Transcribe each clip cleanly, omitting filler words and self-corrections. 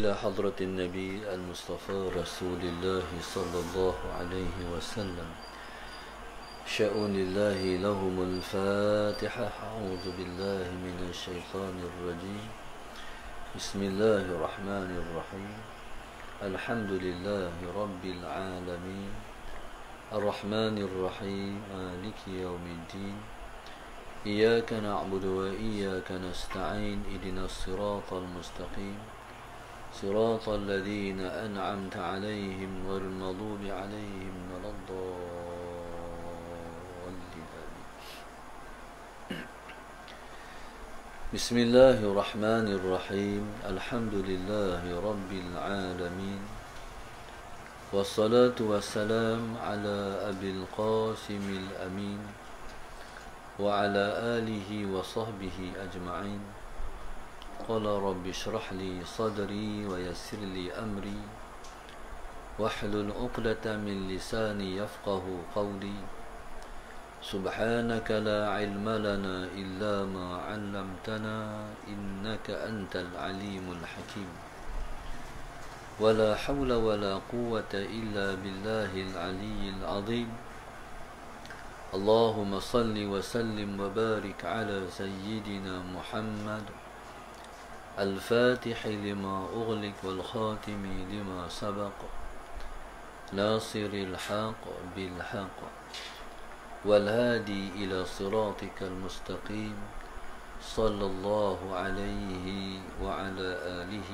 إلى حضرة النبي المصطفى رسول الله صلى الله عليه وسلم. شأن الله لهم الفاتحة. أعوذ بالله من الشيطان الرجيم. بسم الله الرحمن الرحيم. الحمد لله رب العالمين الرحمن الرحيم مالك يوم الدين. إياك نعبد وإياك نستعين. اهدنا الصراط المستقيم صراط الذين أنعمت عليهم غير المغضوب عليهم ولا الضالين. بسم الله الرحمن الرحيم. الحمد لله رب العالمين والصلاة والسلام على أبي القاسم الأمين وعلى آله وصحبه أجمعين. قال رب اشرح لي صدري ويسر لي أمري واحلل عقدة من لساني يفقه قولي. سبحانك لا علم لنا إلا ما علمتنا إنك أنت العليم الحكيم. ولا حول ولا قوة إلا بالله العلي العظيم. اللهم صل وسلم وبارك على سيدنا محمد الفاتح لما أغلق والخاتم لما سبق ناصر الحق بالحق والهادي إلى صراطك المستقيم صلى الله عليه وعلى آله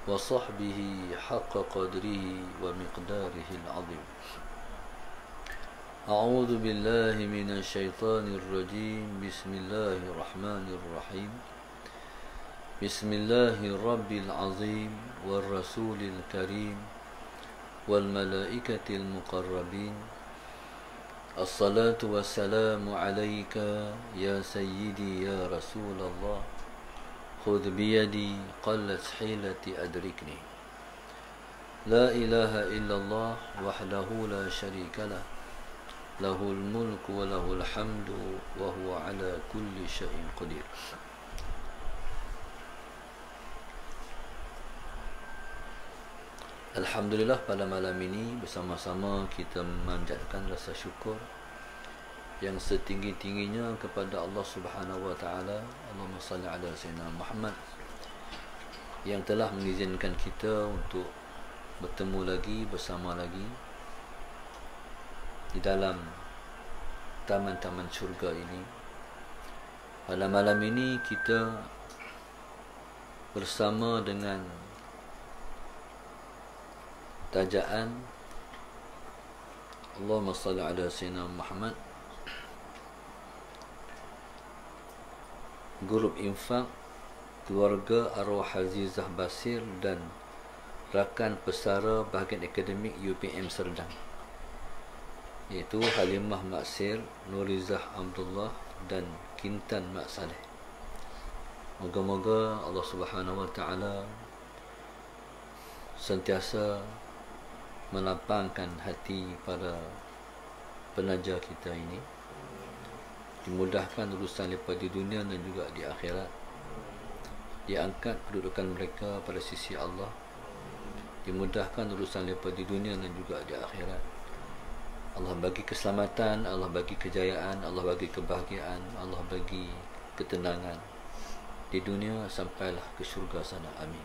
وصحبه حق قدره ومقداره العظيم. أعوذ بالله من الشيطان الرجيم. بسم الله الرحمن الرحيم. بسم الله الرب العظيم والرسول الكريم والملائكة المقربين. الصلاة والسلام عليك يا سيدي يا رسول الله. خذ بيدي قلت حيلتي أدركني. لا إله إلا الله وحده لا شريك له. له الملك وله الحمد وهو على كل شيء قدير. Alhamdulillah, pada malam ini bersama-sama kita memanjatkan rasa syukur yang setinggi-tingginya kepada Allah Subhanahu wa taala. Allahumma salli ala sayyidina Muhammad, yang telah mengizinkan kita untuk bertemu lagi, bersama lagi di dalam taman-taman syurga ini. Pada malam ini kita bersama dengan tajaan Allahumma salli ala sayyidina Muhammad, grup infak keluarga arwah Azizah Basir dan rakan pesara bahagian akademik UPM Serdang, iaitu Halimah Maksir, Nurizah Abdullah dan Kintan Mak Saleh. Moga-moga Allah Subhanahu wa taala sentiasa melapangkan hati para penaja kita ini, dimudahkan urusan mereka di dunia dan juga di akhirat, diangkat kedudukan mereka pada sisi Allah, dimudahkan urusan mereka di dunia dan juga di akhirat. Allah bagi keselamatan, Allah bagi kejayaan, Allah bagi kebahagiaan, Allah bagi ketenangan di dunia sampailah ke syurga sana. Amin.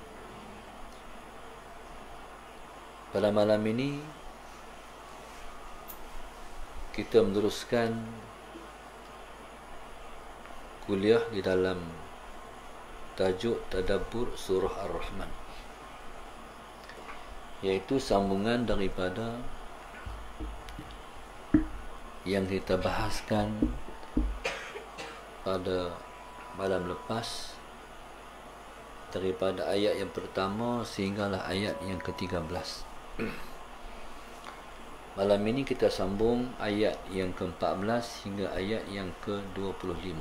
Pada malam ini kita meneruskan kuliah di dalam tajuk Tadabbur Surah Ar-Rahman, iaitu sambungan daripada yang kita bahaskan pada malam lepas, daripada ayat yang pertama sehinggalah ayat yang ke-13. Malam ini kita sambung ayat yang ke-14 hingga ayat yang ke-25.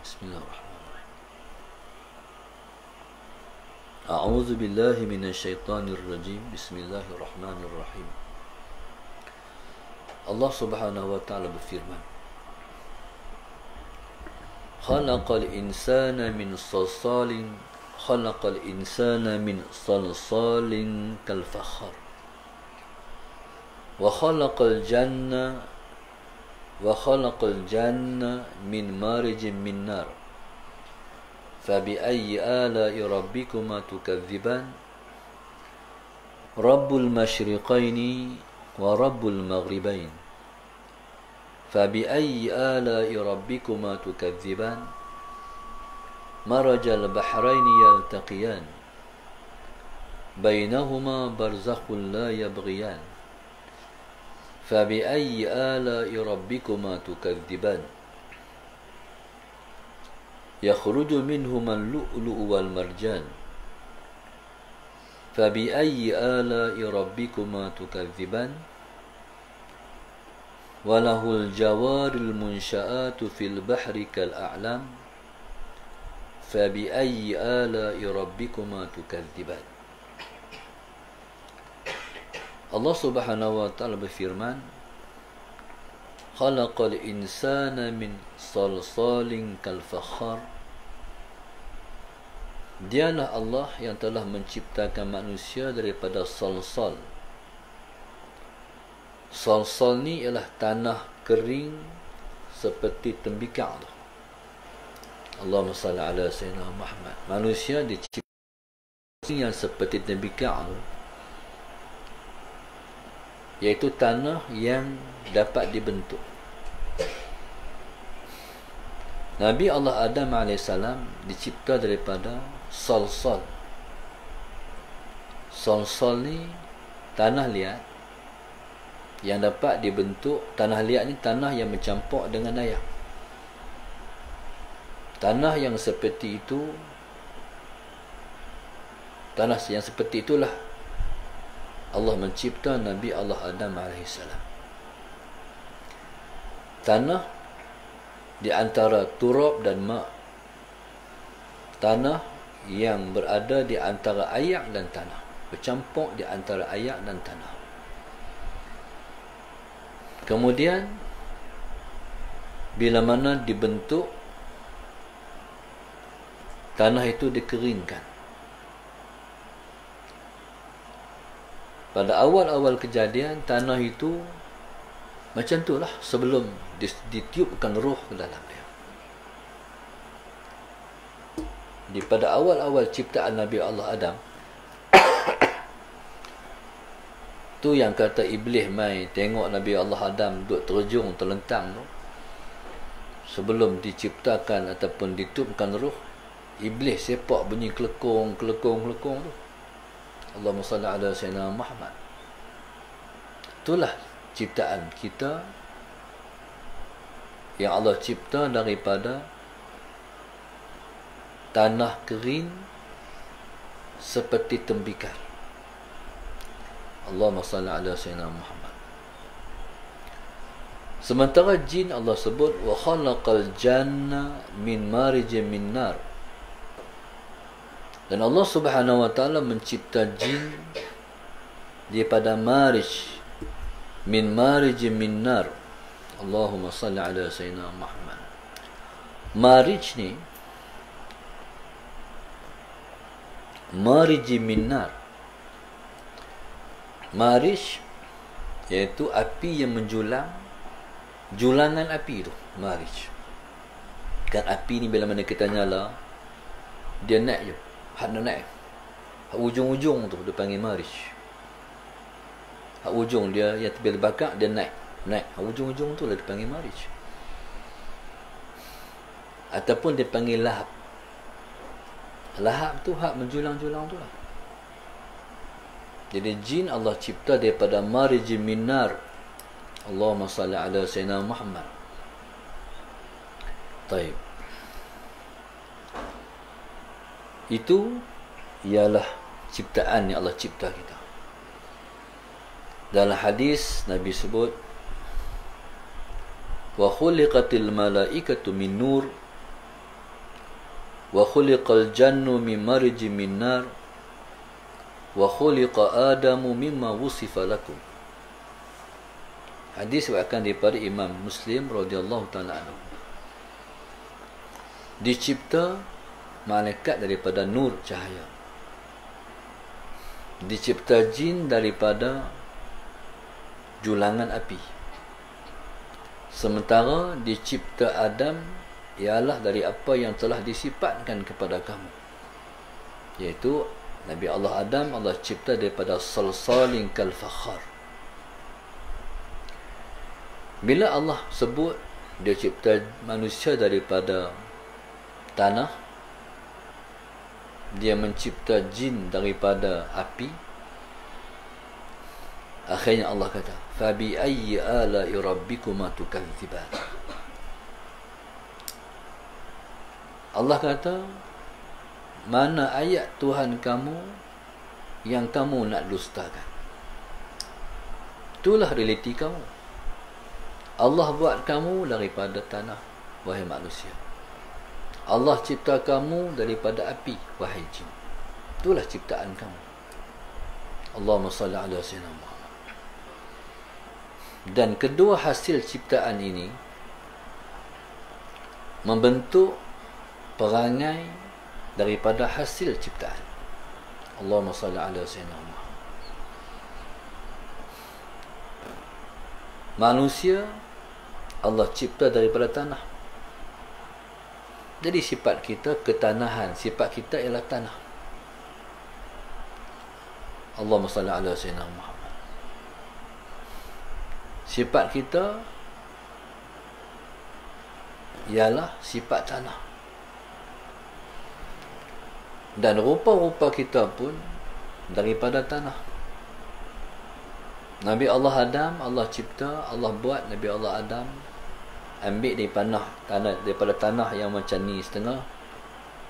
Bismillahirrahmanirrahim. A'udzu billahi minasyaitonir rajim. Bismillahirrahmanirrahim. Allah Subhanahu wa taala berfirman, خلق الإنسان من صلصال khalaqal insana min salsalin kal fakhar wa khalaqal janna min marijin min nar fabiayyi ala'i rabbikuma tukadziban rabbul masyriqaini wa rabbul maghribain fabiayyi ala'i rabbikuma tukadziban marajal bahraini yaltaqiyan bainahuma barzakhun la yabghiyan fabiayyi ala'i rabbikuma tukadziban yakhruju minhuma al-lu'lu'u wal marjan fabiayyi ala'i rabbikuma tukadziban walahul jawaril munsha'atu fil bahri kal a'lam fabiayyi ala'i rabbikuma tukadziban. Allah Subhanahu wa ta'ala berfirman, khalaqal insana min salsalin kal fakhar. Dialah Allah yang telah menciptakan manusia daripada salsal. Salsal ni ialah tanah kering seperti tembikar. Allahumma salli ala sayyidina Muhammad. Manusia diciptakan yang seperti tembikar, iaitu tanah yang dapat dibentuk. Nabi Allah Adam AS dicipta daripada salsal. Salsal ni tanah liat yang dapat dibentuk. Tanah liat ni tanah yang mencampur dengan air. Tanah yang seperti itu, tanah yang seperti itulah Allah mencipta Nabi Allah Adam AS. Tanah di antara turab dan mak. Tanah yang berada di antara air dan tanah, bercampur di antara air dan tanah. Kemudian bila mana dibentuk, tanah itu dikeringkan. Pada awal-awal kejadian, tanah itu macam itulah sebelum ditiupkan roh ke dalam dia. Di pada awal-awal ciptaan Nabi Allah Adam, tu yang kata Iblis mai tengok Nabi Allah Adam duduk terjung terlentang tu, sebelum diciptakan ataupun ditiupkan roh, Iblis sepak bunyi kelekong tu. Allahumma salli ala sayyidina Muhammad. Itulah ciptaan kita yang Allah cipta daripada tanah kering seperti tembikar. Allahumma salli ala sayyidina Muhammad. Sementara jin Allah sebut wa khalaqal janna min marijin min nar. Dan Allah Subhanahu wa ta'ala mencipta jin daripada marij, min marijin min nar. Allahumma salli ala sayyidina Muhammad. Marij ni, marijin min nar. Marij iaitu api yang menjulang, julangan api tu, marij. Kan api ni bila mana kita nyala, dia naik je. Hak naik. Hak ujung-ujung tu dia panggil marij. Hak ujung dia yang bila bakar dia naik. Hak ujung-ujung tu lah dia panggil marij. Ataupun dia panggil lahab. Lahab tu hak menjulang-julang tu lah. Jadi jin Allah cipta daripada marijin min nar. Allahumma salli ala sayyidina Muhammad. Taib. Itu ialah ciptaan yang Allah cipta kita. Dalam hadis Nabi sebut, wa khuliqatil malaikatu min nur wa khuliqal jannu min marijin min nar wa khuliqa adamu mimma wusifa lakum. Hadis diriwayatkan daripada Imam Muslim radhiyallahu taala anhu. Dicipta malaikat daripada nur cahaya. Dicipta jin daripada julangan api. Sementara dicipta Adam ialah dari apa yang telah disifatkan kepada kamu, iaitu Nabi Allah Adam, Allah cipta daripada salsalin kal fakhar. Bila Allah sebut dia cipta manusia daripada tanah, dia mencipta jin daripada api, akhirnya Allah kata, fabi ayyi ala'i rabbikuma tukadziban. Allah kata, mana ayat Tuhan kamu yang kamu nak dustakan? Itulah realiti kamu. Allah buat kamu daripada tanah, wahai manusia. Allah cipta kamu daripada api, wahai jin. Itulah ciptaan kamu. Allahumma salli ala sayyidina Muhammad. Dan kedua hasil ciptaan ini membentuk perangai daripada hasil ciptaan. Allahumma salli ala sayyidina Muhammad. Manusia Allah cipta daripada tanah. Jadi sifat kita ketanahan, sifat kita ialah tanah. Allahumma salli ala sayyidina Muhammad. Sifat kita ialah sifat tanah. Dan rupa-rupa kita pun daripada tanah. Nabi Allah Adam, Allah cipta, Allah buat Nabi Allah Adam ambil daripada tanah yang macam ni setengah,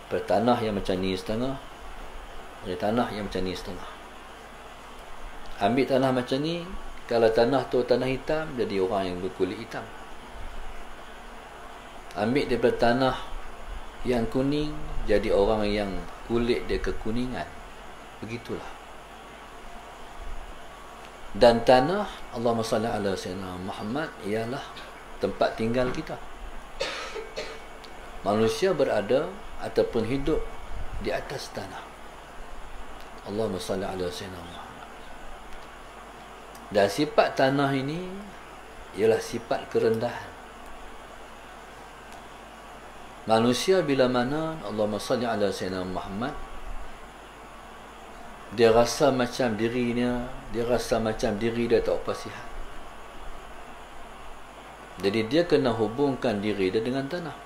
daripada tanah yang macam ni setengah, dari tanah yang macam ni setengah. Ambil tanah macam ni, kalau tanah tu tanah hitam, jadi orang yang berkulit hitam. Ambil daripada tanah yang kuning, jadi orang yang kulit dia kekuningan. Begitulah. Dan tanah, Allahumma salli ala sayyidina Muhammad, ialah tempat tinggal kita. Manusia berada ataupun hidup di atas tanah. Allahumma salli ala sayyidina Muhammad. Dan sifat tanah ini ialah sifat kerendahan. Manusia bila mana Allahumma salli ala sayyidina Muhammad, dia rasa macam diri dia tak apa sihat. Jadi dia kena hubungkan diri dia dengan tanah.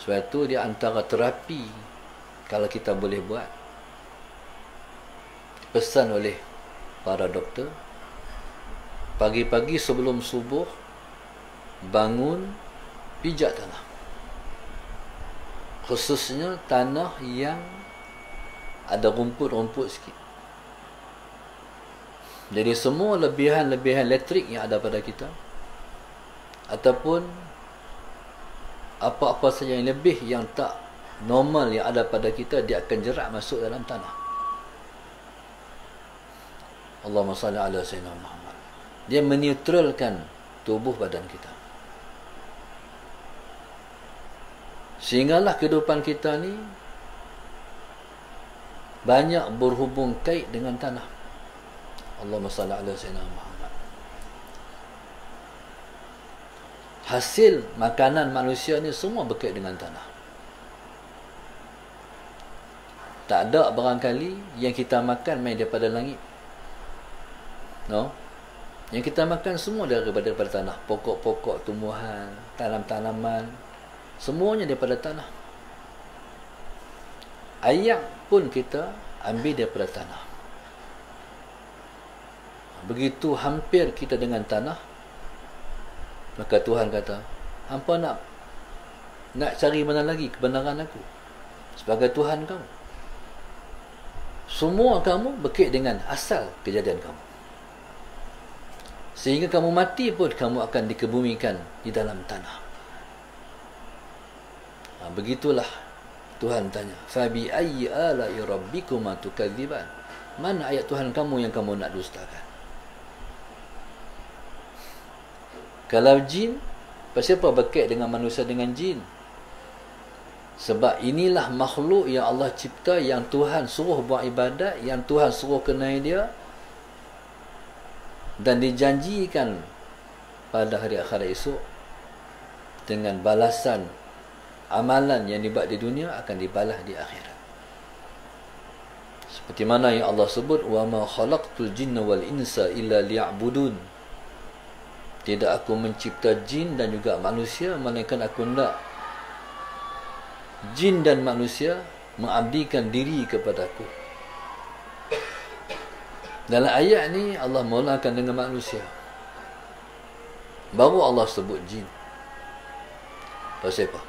Sebab itu dia antara terapi kalau kita boleh buat. Pesan oleh para doktor, pagi-pagi sebelum subuh bangun, pijak tanah. Khususnya tanah yang ada rumput-rumput sikit. Jadi semua lebihan-lebihan elektrik yang ada pada kita, ataupun apa-apa saja yang lebih yang tak normal yang ada pada kita, dia akan jerat masuk dalam tanah. Allahumma salli ala sayyidina Muhammad. Dia meneutralkan tubuh badan kita. Sehinggalah kehidupan kita ni banyak berhubung kait dengan tanah. Allahumma salli ala sayyidina Muhammad. Hasil makanan manusia ni semua berkait dengan tanah. Tak ada barangkali yang kita makan main daripada langit. No? Yang kita makan semua daripada tanah. Pokok-pokok, tumbuhan, tanam-tanaman, semuanya daripada tanah. Ayam pun kita ambil daripada tanah. Begitu hampir kita dengan tanah, maka Tuhan kata, hampa nak cari mana lagi kebenaran aku sebagai Tuhan kamu? Semua kamu berkait dengan asal kejadian kamu. Sehingga kamu mati pun kamu akan dikebumikan di dalam tanah. Begitulah Tuhan tanya, fabi ayyi ala'i rabbikuma tukadziban. Mana ayat Tuhan kamu yang kamu nak dustakan? Kalau jin, pasal apa berkait dengan manusia dengan jin? Sebab inilah makhluk yang Allah cipta, yang Tuhan suruh buat ibadat, yang Tuhan suruh kenal dia, dan dijanjikan pada hari akhirat esok dengan balasan amalan yang dibuat di dunia akan dibalas di akhirat. Seperti mana yang Allah sebut, wa ma khalaqtul jinna wal insa illa liya'budun. Tidak aku mencipta jin dan juga manusia melainkan aku hendak jin dan manusia mengabdikan diri kepadaku. Dalam ayat ni Allah mulakan dengan manusia, baru Allah sebut jin. Pasal apa?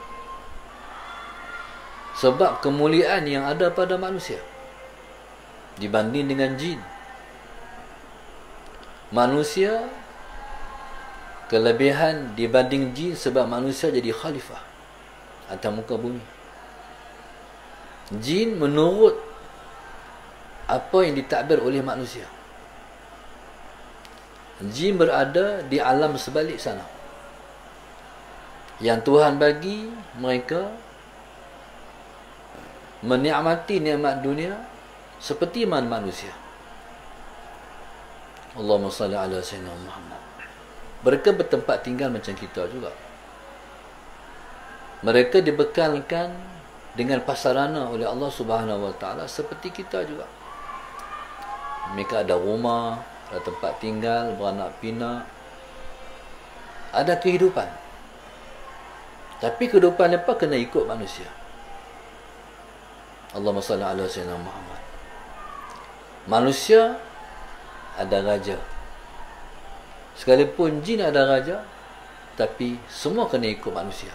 Sebab kemuliaan yang ada pada manusia dibanding dengan jin. Manusia kelebihan dibanding jin sebab manusia jadi khalifah atas muka bumi. Jin menurut apa yang ditakbir oleh manusia. Jin berada di alam sebalik sana, yang Tuhan bagi mereka menikmati nikmat dunia seperti mana manusia. Allahumma salli ala sayyidina Muhammad. Mereka bertempat tinggal macam kita juga. Mereka dibekalkan dengan prasarana oleh Allah Subhanahu wa taala seperti kita juga. Mereka ada rumah, ada tempat tinggal, beranak pinak, ada kehidupan. Tapi kehidupan mereka kena ikut manusia. Allahumma salli ala sayyidina Muhammad. Manusia ada raja. Sekalipun jin ada raja, tapi semua kena ikut manusia.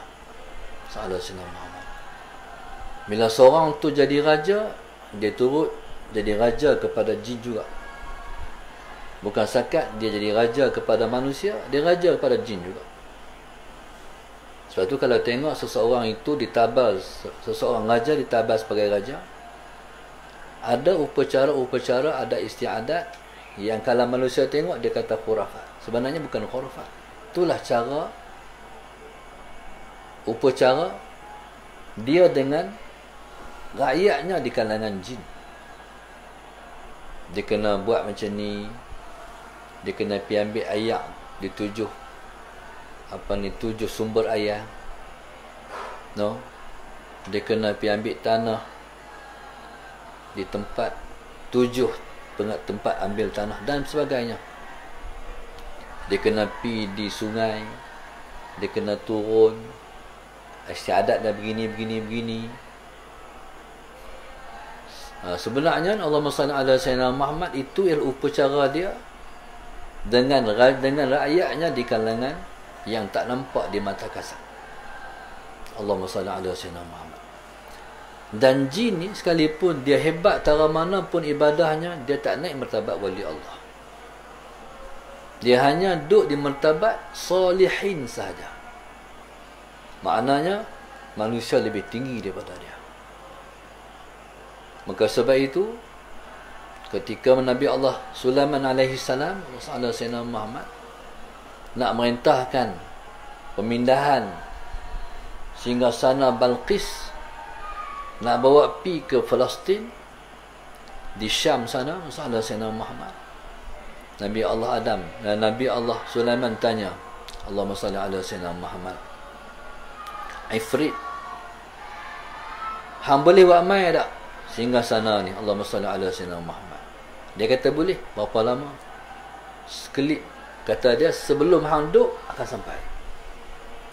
Sallallahu alaihi wasallam. Bila seorang tu jadi raja, dia turut jadi raja kepada jin juga. Bukan sakat dia jadi raja kepada manusia, dia raja kepada jin juga. Sebab tu kalau tengok seseorang itu ditabas, seseorang raja ditabas sebagai raja, ada upacara-upacara, ada istiadat yang kalau manusia tengok dia kata khurafat. Sebenarnya bukan khurafat. Itulah cara upacara dia dengan rakyatnya di kalangan jin. Dia kena buat macam ni, dia kena pergi ambil air di tujuh sumber air, no, dia kena pergi ambil tanah di tempat 7 tempat ambil tanah dan sebagainya. Dia kena pergi di sungai, dia kena turun istiadat dah begini. Sebenarnya Allahumma salli ala sayyidina Muhammad itu ialah upacara dia dengan rakyatnya di kalangan yang tak nampak di mata kasat. Allahumma salli ala sayyidina Muhammad. Dan jin ni sekalipun dia hebat tara mana pun ibadahnya, dia tak naik martabat wali Allah. Dia hanya duduk di martabat salihin sahaja. Maknanya manusia lebih tinggi daripada dia. Maka sebab itu ketika Nabi Allah Sulaiman alaihi salam, Rasulullah Sayyidina Muhammad nak merintahkan pemindahan singgasana Balqis, nak bawa pi ke Palestin di Syam sana, Rasulullah Sayyidina Muhammad, Nabi Allah Adam dan Nabi Allah Sulaiman tanya, Allahumma salli ala Sayyidina Muhammad, Ifrit, hang boleh buat mai tak sehingga sana ni, Allahumma salli ala Sayyidina Muhammad? Dia kata boleh. Berapa lama? Sekelip. Kata dia sebelum hang duk akan sampai.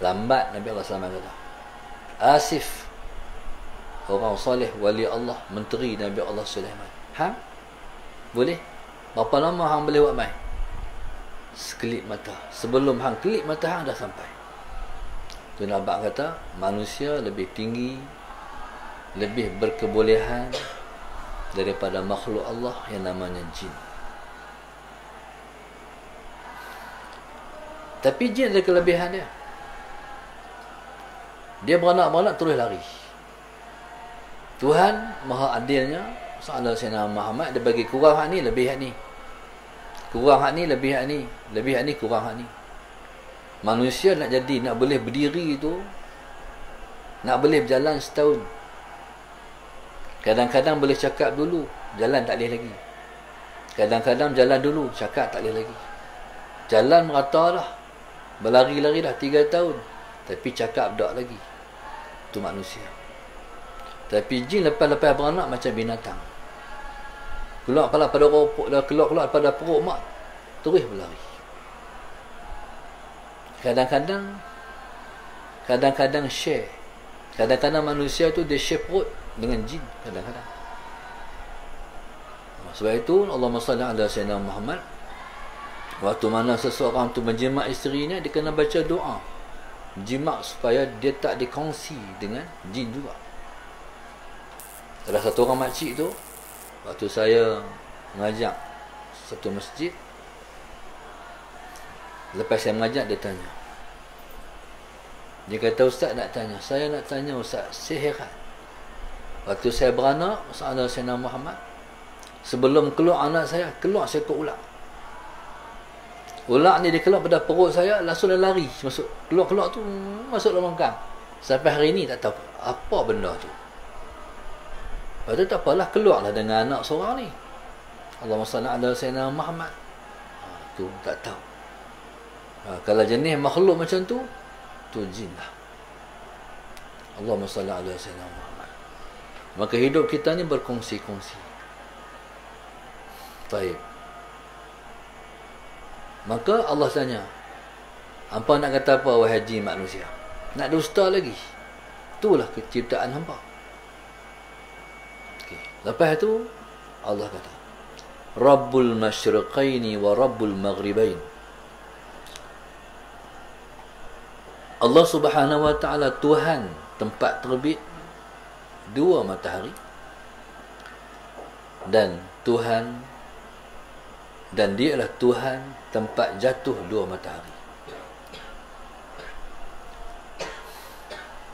Lambat. Nabi Allah SAW kata. Asif, orang salih, wali Allah, menteri Nabi Allah Sulaiman. Hang boleh? Berapa lama hang boleh buat mai? Sekelip mata. Sebelum hang kelip mata, hang dah sampai. Tu Nabi kata manusia lebih tinggi, lebih berkebolehan daripada makhluk Allah yang namanya jin. Tapi jin ada kelebihan dia. Dia beranak-beranak terus lari. Tuhan maha adilnya, Sallallahu Sayyidina Muhammad, dia bagi kurang hak ni, lebih hak ni. Kurang hak ni, lebih hak ni. Lebih hak ni, kurang hak ni. Manusia nak jadi, nak boleh berdiri tu Nak boleh berjalan setahun. Kadang-kadang boleh cakap dulu, jalan tak boleh lagi. Kadang-kadang jalan dulu, cakap tak boleh lagi. Jalan merata lah, berlari-lari dah 3 tahun, tapi cakap tak lagi. Itu manusia. Tapi jin lepas-lepas beranak macam binatang. Keluar keluar pada perut mak, terus berlari. Kadang-kadang share. Kadang-kadang manusia tu dia share perut dengan jin kadang-kadang. Sebab itu Allahumma salli ala sayyidina Muhammad. Waktu mana seseorang tu menjimat isterinya, dia kena baca doa jimat supaya dia tak dikongsi dengan jin juga. Ada satu orang makcik tu, waktu saya mengajak satu masjid, lepas saya mengajak, dia tanya. Dia kata, Ustaz nak tanya. Saya nak tanya Ustaz, saya heran. Waktu saya beranak, Sayyidina Sayyidina Muhammad, sebelum keluar anak saya, keluar seekor ular. Ular ni dia keluar pada perut saya, langsung dia lari masuk, keluar tu masuk dalam gang. Sampai hari ni tak tahu apa benda tu. Lepas tu tak apalah, keluarlah dengan anak seorang ni. Allahumma salli ala sayyidina Muhammad. Tu tak tahu. Kalau jenis makhluk macam tu jin lah. Allahumma salli ala sayyidina Muhammad. Maka hidup kita ni berkongsi-kongsi. Baik. Maka Allah tanya, hampa nak kata apa wahai jin manusia? Nak dusta lagi? Itulah keciptaan hampa. Okay. Lepas tu Allah kata, Rabbul masyriqaini wa Rabbul maghribain. Allah Subhanahu wa ta'ala Tuhan tempat terbit dua matahari, dan dia adalah Tuhan tempat jatuh dua matahari.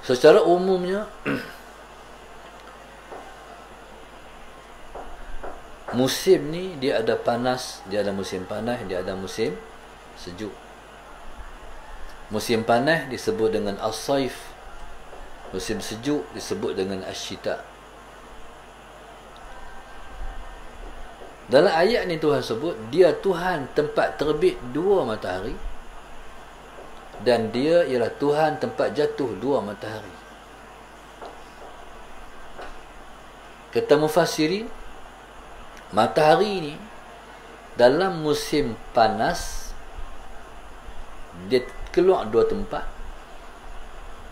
Secara umumnya musim ni dia ada panas, dia ada musim panas, dia ada musim sejuk. Musim panas disebut dengan as-saif, musim sejuk disebut dengan asy-syita. Dalam ayat ni Tuhan sebut dia Tuhan tempat terbit dua matahari, dan dia ialah Tuhan tempat jatuh dua matahari. Kata mufassirin, matahari ni dalam musim panas dia keluar dua tempat.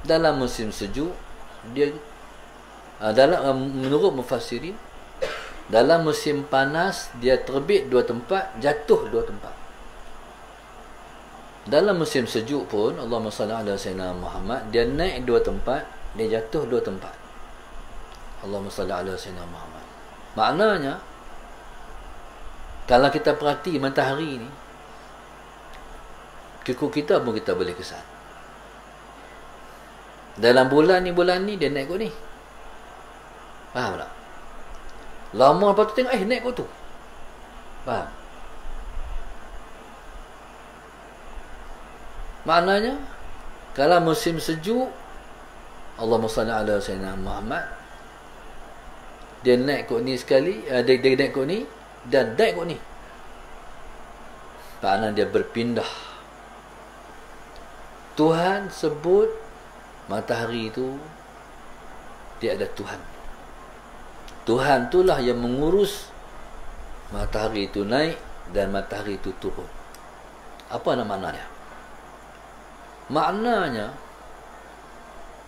Dalam musim sejuk dia menurut mufassirin, dalam musim panas dia terbit dua tempat, jatuh dua tempat. Dalam musim sejuk pun Allahumma salli ala sayyidina Muhammad, dia naik dua tempat, dia jatuh dua tempat. Allahumma salli ala sayyidina Muhammad. Maknanya kalau kita perhati matahari ni, kekut kita pun kita boleh kesan. Dalam bulan ni dia naik kot ni. Faham tak? Lama lepas tu tengok, naik kot tu. Faham? Maknanya kalau musim sejuk, Allahumma salli ala sayyidina Muhammad, dia naik kot ni sekali, dia naik kot ni dan naik kot ni. Maknanya dia berpindah. Tuhan sebut matahari itu dia ada Tuhan. Tuhan itulah yang mengurus matahari itu naik dan matahari itu turun. Apa maknanya? Maknanya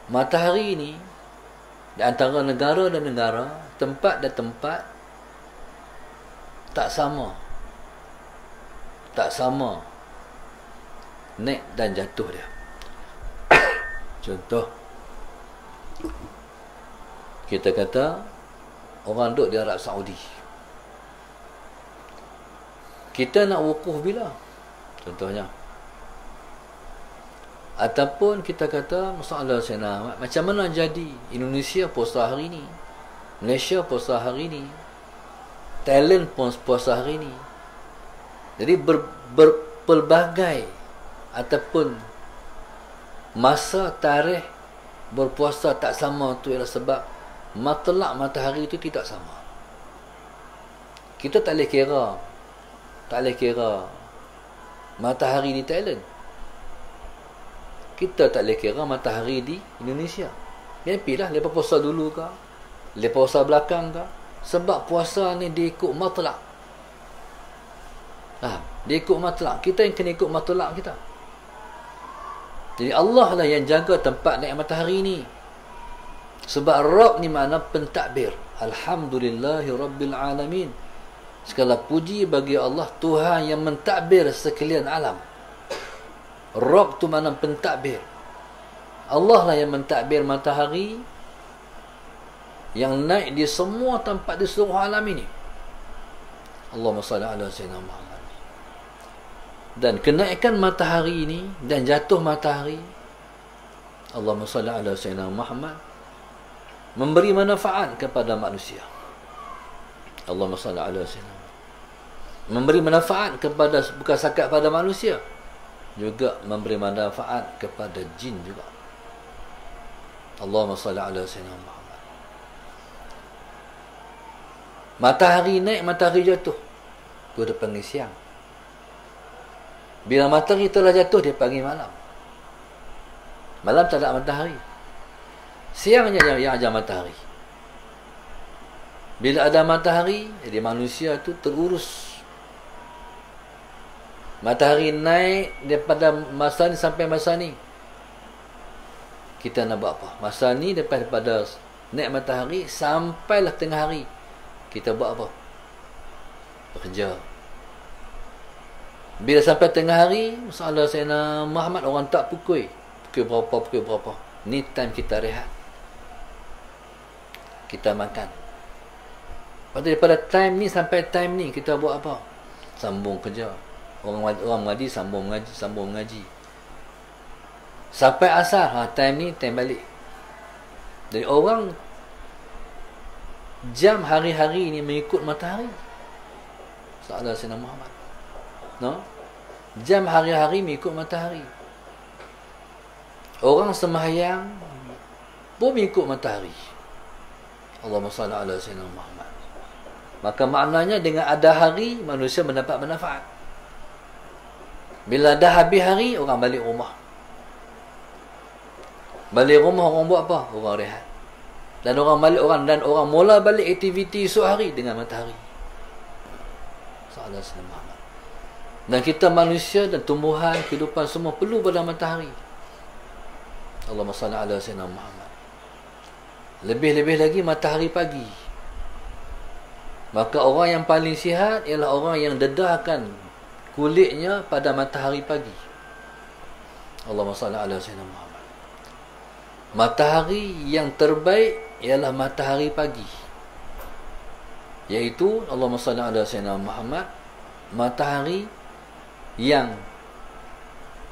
matahari ini di antara negara dan negara, tempat dan tempat tak sama. Tak sama naik dan jatuh dia. Contoh, kita kata orang duduk di Arab Saudi, kita nak wukuf bila? Contohnya. Ataupun kita kata masalah Sayyidina, macam mana jadi Indonesia puasa hari ni, Malaysia puasa hari ni, Thailand pun puasa hari ni. Jadi berpelbagai ataupun masa tarikh berpuasa tak sama tu ialah sebab matlak matahari itu tidak sama. Kita tak boleh kira matahari di Thailand. Kita tak boleh kira matahari di Indonesia. Mimpilah lepas puasa dulu ke, lepas puasa belakang ke. Sebab puasa ni dia ikut matlak. Dia ikut matlak. Kita yang kena ikut matlak kita. Jadi Allah lah yang jaga tempat naik matahari ni. Sebab Rabb ni makna pentadbir. Alhamdulillahi Rabbil Alamin. Segala puji bagi Allah, Tuhan yang mentadbir sekalian alam. Rabb tu makna pentadbir. Allah lah yang mentadbir matahari yang naik di semua tempat di seluruh alam ini. Allahumma salli ala sayyidina Muhammad. Dan kenaikan matahari ini dan jatuh matahari, Allahumma salli ala sayyidina Muhammad, memberi manfaat kepada manusia. Allahumma salli ala sayyidina Muhammad. Memberi manfaat kepada, bukan sahaja pada manusia, juga memberi manfaat kepada jin juga. Allahumma salli ala sayyidina Muhammad. Matahari naik, matahari jatuh, tu dia panggil siang. Bila matahari telah jatuh, dia panggil malam. Malam tak ada matahari. Siangnya yang ada matahari. Bila ada matahari, jadi manusia tu terurus. Matahari naik daripada masa ni sampai masa ni, kita nak buat apa? Masa ni daripada naik matahari sampailah tengah hari, kita buat apa? Bekerja. Bila sampai tengah hari, masalah Sayyidina Muhammad, orang tak pukul berapa. Ni time kita rehat, kita makan. Lepas tu daripada time ni sampai time ni, kita buat apa? Sambung kerja. Orang mengaji, sambung mengaji. Sampai asar, time ni, time balik. Jadi orang jam hari-hari ni mengikut matahari. Salah Sayyidina Muhammad. No? Jam hari-hari mengikut matahari. Orang sembahyang pun mengikut matahari. Allahumma salli ala Sayyidina Muhammad. Maka maknanya dengan ada hari, manusia mendapat manfaat. Bila dah habis hari, orang balik rumah. Balik rumah, orang buat apa? Orang rehat. Dan orang mula balik aktiviti esok hari dengan matahari. Salah Sayyidina Muhammad. Dan kita manusia dan tumbuhan, kehidupan semua perlu pada matahari. Allahumma salli ala Sayyidina Muhammad. Lebih-lebih lagi matahari pagi. Maka orang yang paling sihat ialah orang yang dedahkan kulitnya pada matahari pagi. Allahumma salli ala Sayyidina Muhammad. Matahari yang terbaik ialah matahari pagi, iaitu Allahumma salli ala Sayyidina Muhammad, matahari yang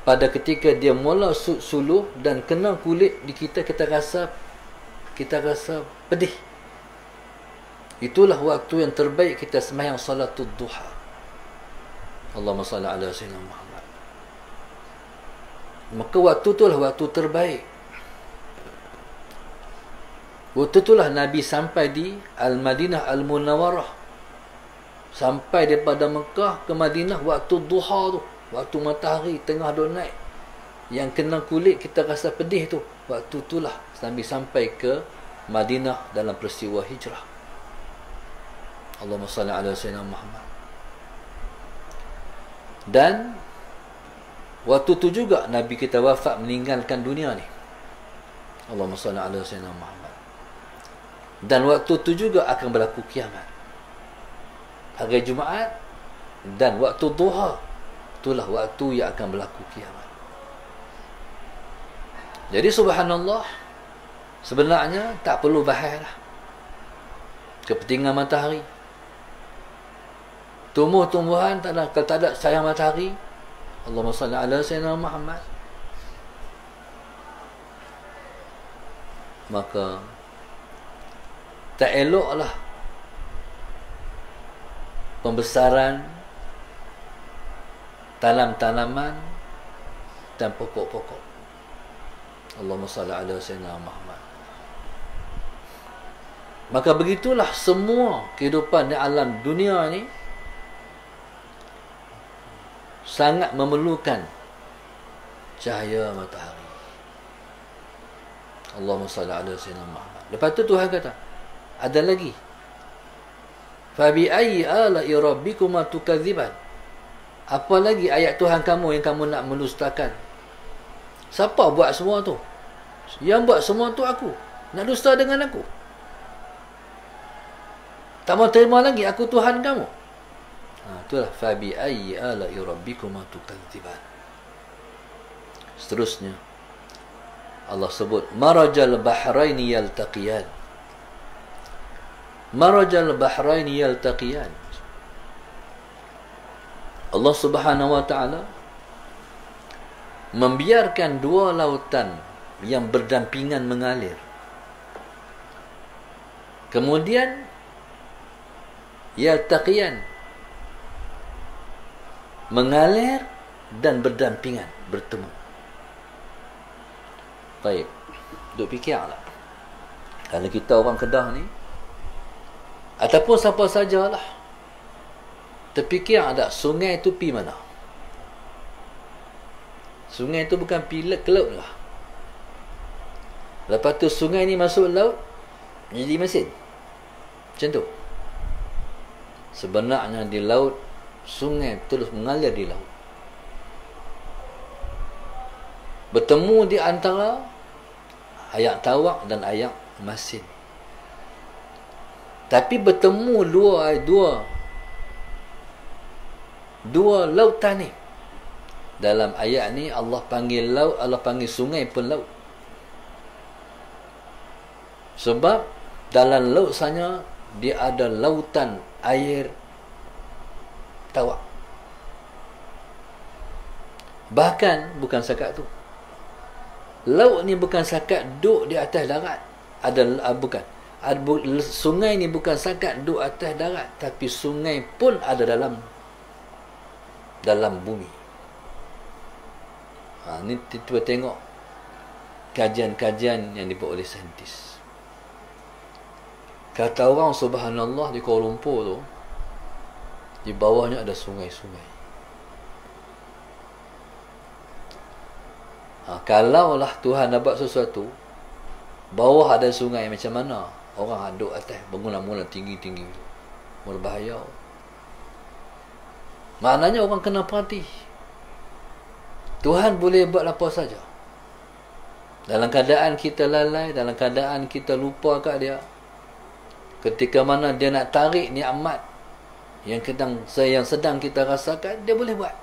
pada ketika dia mula suluh dan kena kulit di kita, kita rasa pedih. Itulah waktu yang terbaik kita sembahyang salatul duha. Allahumma salli ala Sayyidina Muhammad. Maka waktu itulah waktu terbaik. Waktu itulah Nabi sampai di Al-Madinah Al-Munawwarah. Sampai daripada Mekah ke Madinah waktu duha tu, waktu matahari tengah duk naik, yang kena kulit kita rasa pedih tu, waktu itulah Nabi sampai ke Madinah dalam peristiwa hijrah. Allahumma salli ala Sayyidina Muhammad. Dan waktu tu juga Nabi kita wafat, meninggalkan dunia ni. Allahumma salli ala Sayyidina Muhammad. Dan waktu tu juga akan berlaku kiamat, hari Jumaat, dan waktu duha, itulah waktu yang akan berlaku kiamat. Jadi subhanallah, sebenarnya tak perlu bahas lah kepentingan matahari. Tumbuh-tumbuhan kalau tak ada sayang matahari, Allahumma salli ala Sayyidina Muhammad, maka tak eloklah pembesaran tanam-tanaman dan pokok-pokok. Allahumma salli ala sayyidina Muhammad. Maka begitulah semua kehidupan di alam dunia ni sangat memerlukan cahaya matahari. Allahumma salli ala sayyidina Muhammad. Lepas tu Tuhan kata, ada lagi. Fa bi ayyi ala'i rabbikuma tukadziban. Apa lagi ayat Tuhan kamu yang kamu nak mendustakan? Siapa buat semua tu? Yang buat semua tu aku. Nak dusta dengan aku? Tak mau terima lagi aku Tuhan kamu? Itulah fa bi ayyi ala'i rabbikuma tukadziban. Seterusnya Allah sebut marajal bahraini yaltaqiyan. Marajal bahraini yaltaqiyan. Allah Subhanahu wa taala membiarkan dua lautan yang berdampingan mengalir. Kemudian yaltaqiyan, mengalir dan berdampingan, bertemu. Baik, duk fikirlah. Kalau kita orang Kedah ni, ataupun siapa sajalah, terfikir ada sungai tu pi mana? Sungai tu bukan pi ke laut lah. Lepas tu sungai ni masuk laut, jadi mesin. Macam tu. Sebenarnya di laut, sungai terus mengalir di laut. Bertemu di antara air tawak dan air masin. Tapi bertemu dua lautan ni. Dalam ayat ni Allah panggil laut, Allah panggil sungai pun laut. Sebab dalam laut sana dia ada lautan air tawak. Bahkan bukan setakat tu. Laut ni bukan setakat duduk di atas darat. Bukan. Sungai ni bukan setakat duduk atas darat, tapi sungai pun ada dalam bumi. Ni kita tengok kajian-kajian yang dibuat oleh saintis. Kata orang subhanallah di Kuala Lumpur tu, di bawahnya ada sungai-sungai. Kalaulah Tuhan nak buat sesuatu, bawah ada sungai, macam mana orang duduk atas bangunan-bangunan tinggi-tinggi tu? Berbahaya. Maknanya orang kena perhati. Tuhan boleh buat apa saja. Dalam keadaan kita lalai, dalam keadaan kita lupa kat dia, ketika mana dia nak tarik nikmat yang sedang kita rasakan, dia boleh buat.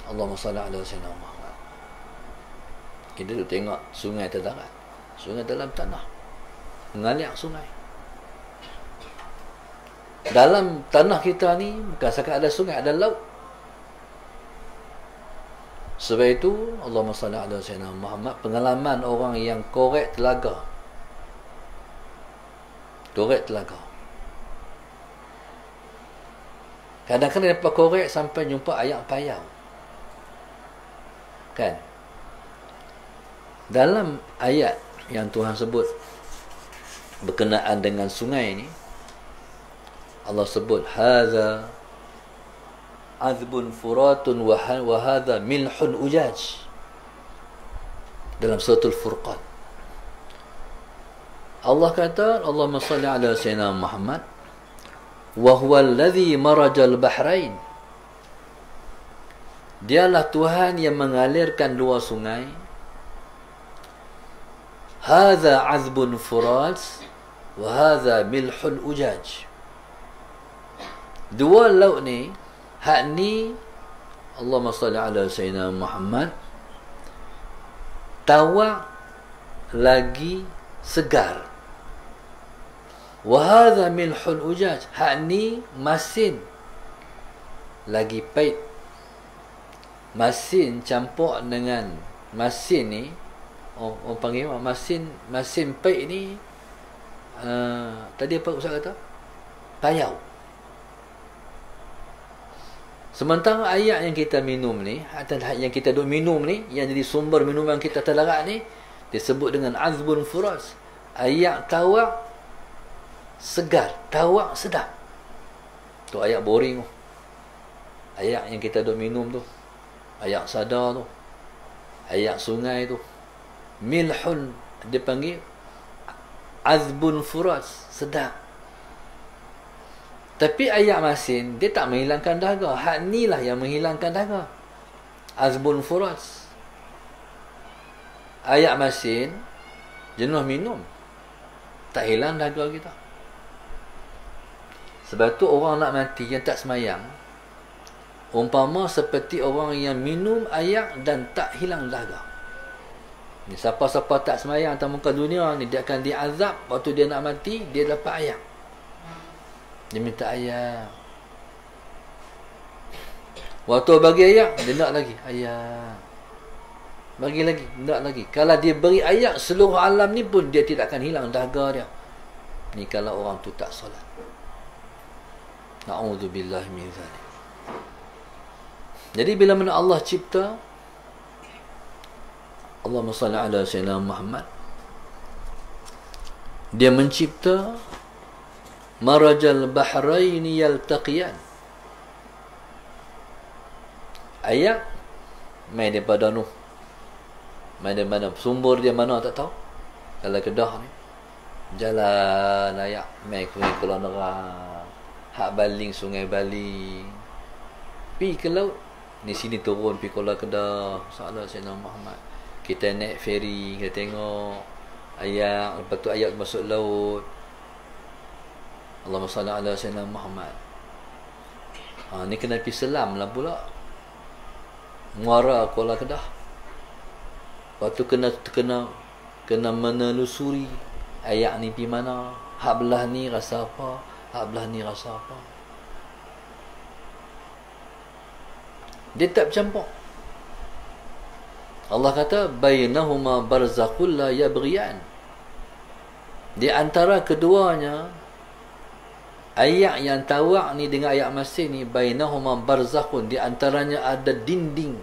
Allahumma salli ala sayyidina Muhammad. Kita tu tengok sungai terdarat, sungai dalam tanah, mengalir sungai. Dalam tanah kita ni bukan sekadar ada sungai, ada laut. Sebab itu Allahumma salli ala sayyidina Muhammad, pengalaman orang yang korek telaga. Kadang-kadang dapat korek sampai jumpa ayak payau. Kan? Dalam ayat yang Tuhan sebut berkenaan dengan sungai ni, Allah sebut hadza azbun furatun wa hadza milhun ujaj. Dalam suratul Furqan Allah kata, Allahumma salli ala sayyidina Muhammad wa huwa alladhi marajal bahrain. Dialah Tuhan yang mengalirkan dua sungai. Hadza azbun furat wa hadza milhun ujaj. Dua laut ni, hak ni Allahumma salli ala sayyidina Muhammad, tawak lagi segar. Wa hadza milhun ujaj, hak ni masin lagi pahit. Masin campur dengan masin ni, orang panggil masin pahit ni, tadi apa Ustaz kata? Payau. Sementara ayat yang kita minum ni, atau yang kita duk minum ni, yang jadi sumber minuman kita terlarat ni, disebut dengan azbun furas. Ayat tawak segar, tawak sedap. Tu ayat boring tu. Ayat yang kita duk minum tu, ayat sadar tu, ayat sungai tu, milhun dipanggil azbun furas, sedap. Tapi ayat masin dia tak menghilangkan dahaga. Hak ni lah yang menghilangkan dahaga. Azbun furas. Ayat masin jenuh minum, tak hilang dahaga kita. Sebab tu orang nak mati yang tak semayang, umpama seperti orang yang minum ayak dan tak hilang dahaga. Ni siapa-siapa tak semayang atas muka dunia ni, dia akan diazab. Waktu dia nak mati, dia dapat ayak. Dia minta ayak. Waktu bagi ayak, dia nak lagi ayak. Bagi lagi, nak lagi. Kalau dia beri ayak, seluruh alam ni pun dia tidak akan hilang dahaga dia. Ni kalau orang tu tak solat. Na'udzubillah min zalik. Jadi bila mana Allah cipta, Allahumma salli ala sayyidina Muhammad, dia mencipta marajal bahrain yaltaqiyan. Ayat main daripada Nuh, main dari mana, sumber dia mana tak tahu. Kalau Kedah ni jalan ayat main ke Kuala Nerang, hak baling sungai Baling, pi ke laut, di sini turun pi Kuala Kedah, salah Sayyidina Muhammad. Kita naik feri, kita tengok ayat, lepas tu ayat masuk laut. Allahumma salli ala Sayyidina Muhammad. Ni kena pergi selam lah pula, Muara Kuala Kedah. Lepas tu kena menelusuri ayat ni pergi mana, hak belah ni rasa apa, hak belah ni rasa apa. Dia tak bercampur. Allah kata bainahuma barzakhul la yabghiyan. Di antara keduanya, ayat yang tawak ni dengan ayat masin ni, bainahuma barzakhun, di antaranya ada dinding.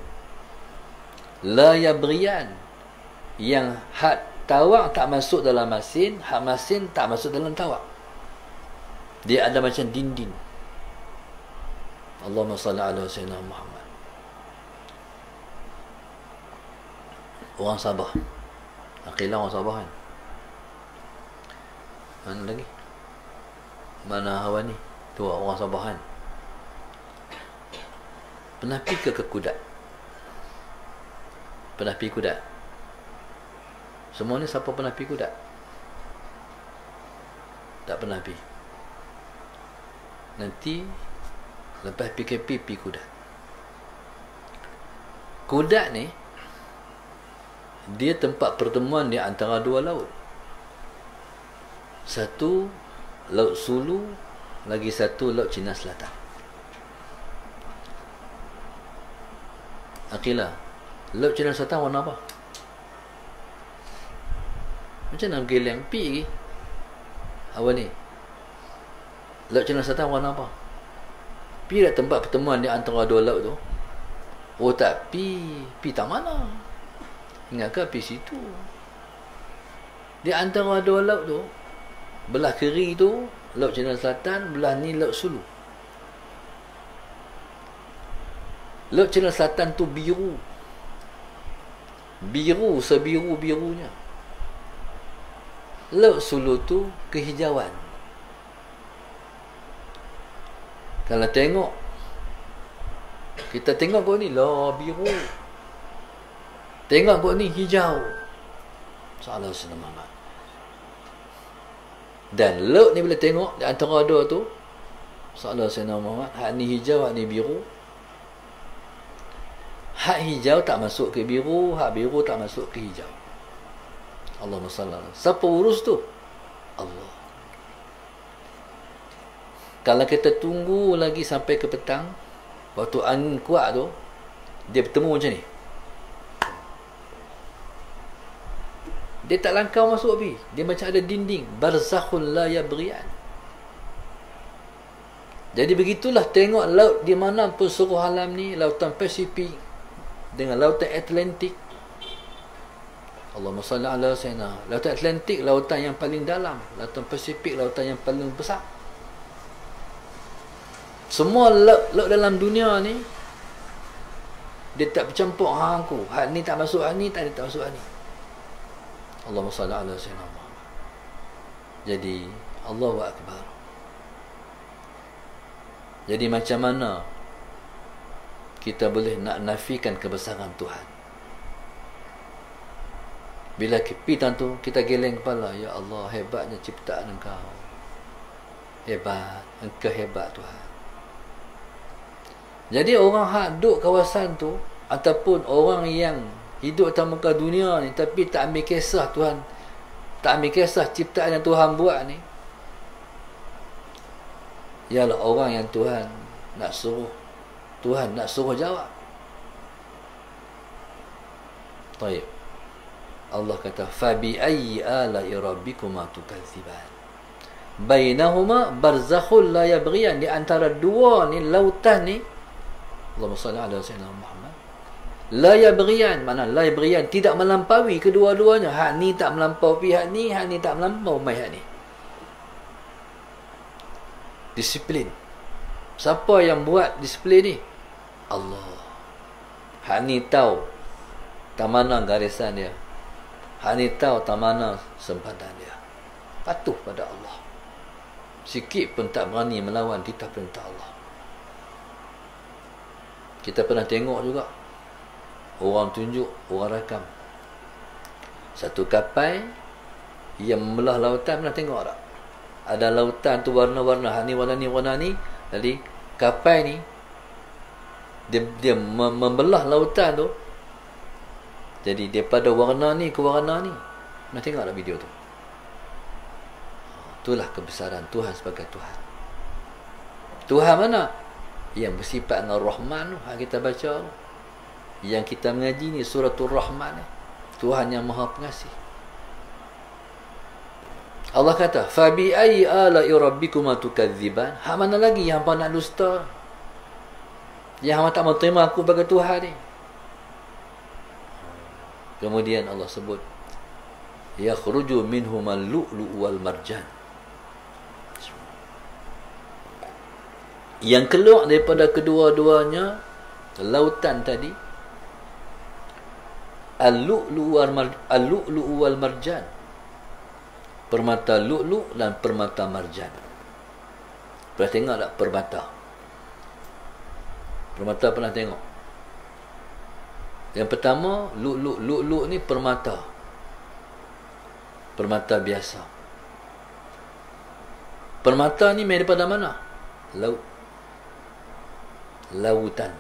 La yabghiyan, yang hak tawak tak masuk dalam masin, hak masin tak masuk dalam tawak. Dia ada macam dinding. Allahumma salli ala sayyidina Muhammad. Orang Sabah, Aqilah orang Sabah kan. Mana lagi? Mana Hawan ni? Tu orang Sabah kan. Pernah pergi ke Kudat? Pernah pergi Kudat? Semua ni siapa pernah pergi Kudat? Tak pernah pergi. Nanti lepas PKP pergi Kudat. Kudat ni dia tempat pertemuan di antara dua laut. Satu Laut Sulu, lagi satu Laut Cina Selatan. Aqilah, Laut Cina Selatan warna apa? Macam nak pergi Lempi lagi awal ni. Laut Cina Selatan warna apa? Pergi tak tempat pertemuan di antara dua laut tu? Oh tak, pergi tak mana? Ingatkah pergi situ? Di antara dua laut tu, belah kiri tu Laut Cina Selatan, belah ni Laut Sulu. Laut Cina Selatan tu biru, biru sebiru-birunya. Laut Sulu tu kehijauan. Kalau tengok, kita tengok kau ni lah biru, tengok kau ni hijau. Salah senama. Dan laut ni bila tengok di antara dua tu, salah senama Muhammad, hak ni hijau, hak ni biru. Hak hijau tak masuk ke biru, hak biru tak masuk ke hijau. Allahumma salli. Siapa urus tu? Allah. Kalau kita tunggu lagi sampai ke petang, waktu angin kuat tu, dia bertemu macam ni. Dia tak langkau masuk api. Dia macam ada dinding. Barzakhun la yabghiyan. Jadi begitulah tengok laut di mana pun seluruh alam ni, lautan Pasifik dengan lautan Atlantik. Allahumma salli ala sayyidina. Lautan Atlantik lautan yang paling dalam, lautan Pasifik lautan yang paling besar. Semua laut dalam dunia ni dia tak bercampur hang aku. Hak ni tak masuk hak ni, tak masuk hak ni. Allahumma salli ala sayyidina Muhammad. Jadi Allahu akbar. Jadi macam mana kita boleh nak nafikan kebesaran Tuhan? Bila kita tu kita geleng kepala, ya Allah, hebatnya ciptaan Engkau. Hebat, Engkau hebat Tuhan. Jadi orang hak duduk kawasan tu ataupun orang yang hidup atas muka dunia ni tapi tak ambil kisah Tuhan, tak ambil kisah ciptaan yang Tuhan buat ni, ialah orang yang Tuhan nak suruh jawab. Baik. Allah kata fa bi ayyi ala'i rabbikuma tukadziban. Bainahuma barzakhul la yabghiyan, di antara dua ni lautan ni, Allahumma salli ala sayyidina Muhammad. La yabghiyan, mana la yabghiyan, tidak melampaui kedua-duanya. Hak ni tak melampaui hak ni tak melampaui hak ni. Disiplin. Siapa yang buat disiplin ni? Allah. Hak ni tahu tak mana garisan dia. Hak ni tahu tak mana sempadan dia. Patuh pada Allah. Sikit pun tak berani melawan titah perintah Allah. Kita pernah tengok juga, orang tunjuk, orang rakam satu kapal yang membelah lautan. Pernah tengok tak? Ada lautan tu warna-warna, hak ni warna ni, warna ni. Jadi kapal ni dia membelah lautan tu. Jadi daripada warna ni ke warna ni. Pernah tengok tak video tu? Itulah kebesaran Tuhan sebagai Tuhan. Tuhan mana? Yang bersifat dengan Rahman tu, hak kita baca tu. Yang kita mengaji ni suratul Rahman ni. Tuhan yang Maha Pengasih. Allah kata, fa bi ayyi ala'i rabbikuma tukadziban. Hak mana lagi yang hangpa nak dusta? Yang hangpa tak mau terima aku sebagai Tuhan ni. Kemudian Allah sebut, yakhruju minhumal lu'lu' wal marjan. Yang keluar daripada kedua-duanya lautan tadi, al-lu'lu' wal marjan. Permata lu'lu' dan permata marjan. Pernah tengok tak permata? Permata pernah tengok? Yang pertama, lu'lu' ni permata. Permata biasa. Permata ni main daripada mana? Laut. Lautan.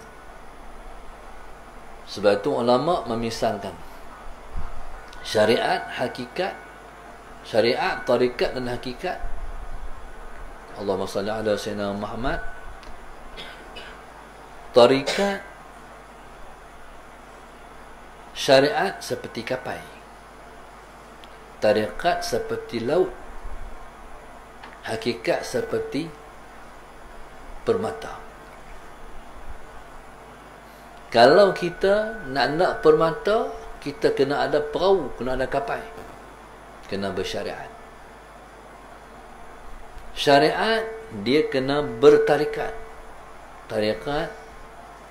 Sebab itu ulama memisahkan syariat, hakikat, syariat, tarikat dan hakikat. Allahumma salli ala sayyidina Muhammad. Tarikat, syariat seperti kapal, tarikat seperti laut, hakikat seperti permata. Kalau kita nak permata, kita kena ada perahu, kena ada kapal, kena bersyariat. Syariat dia kena bertarikat. Tarikat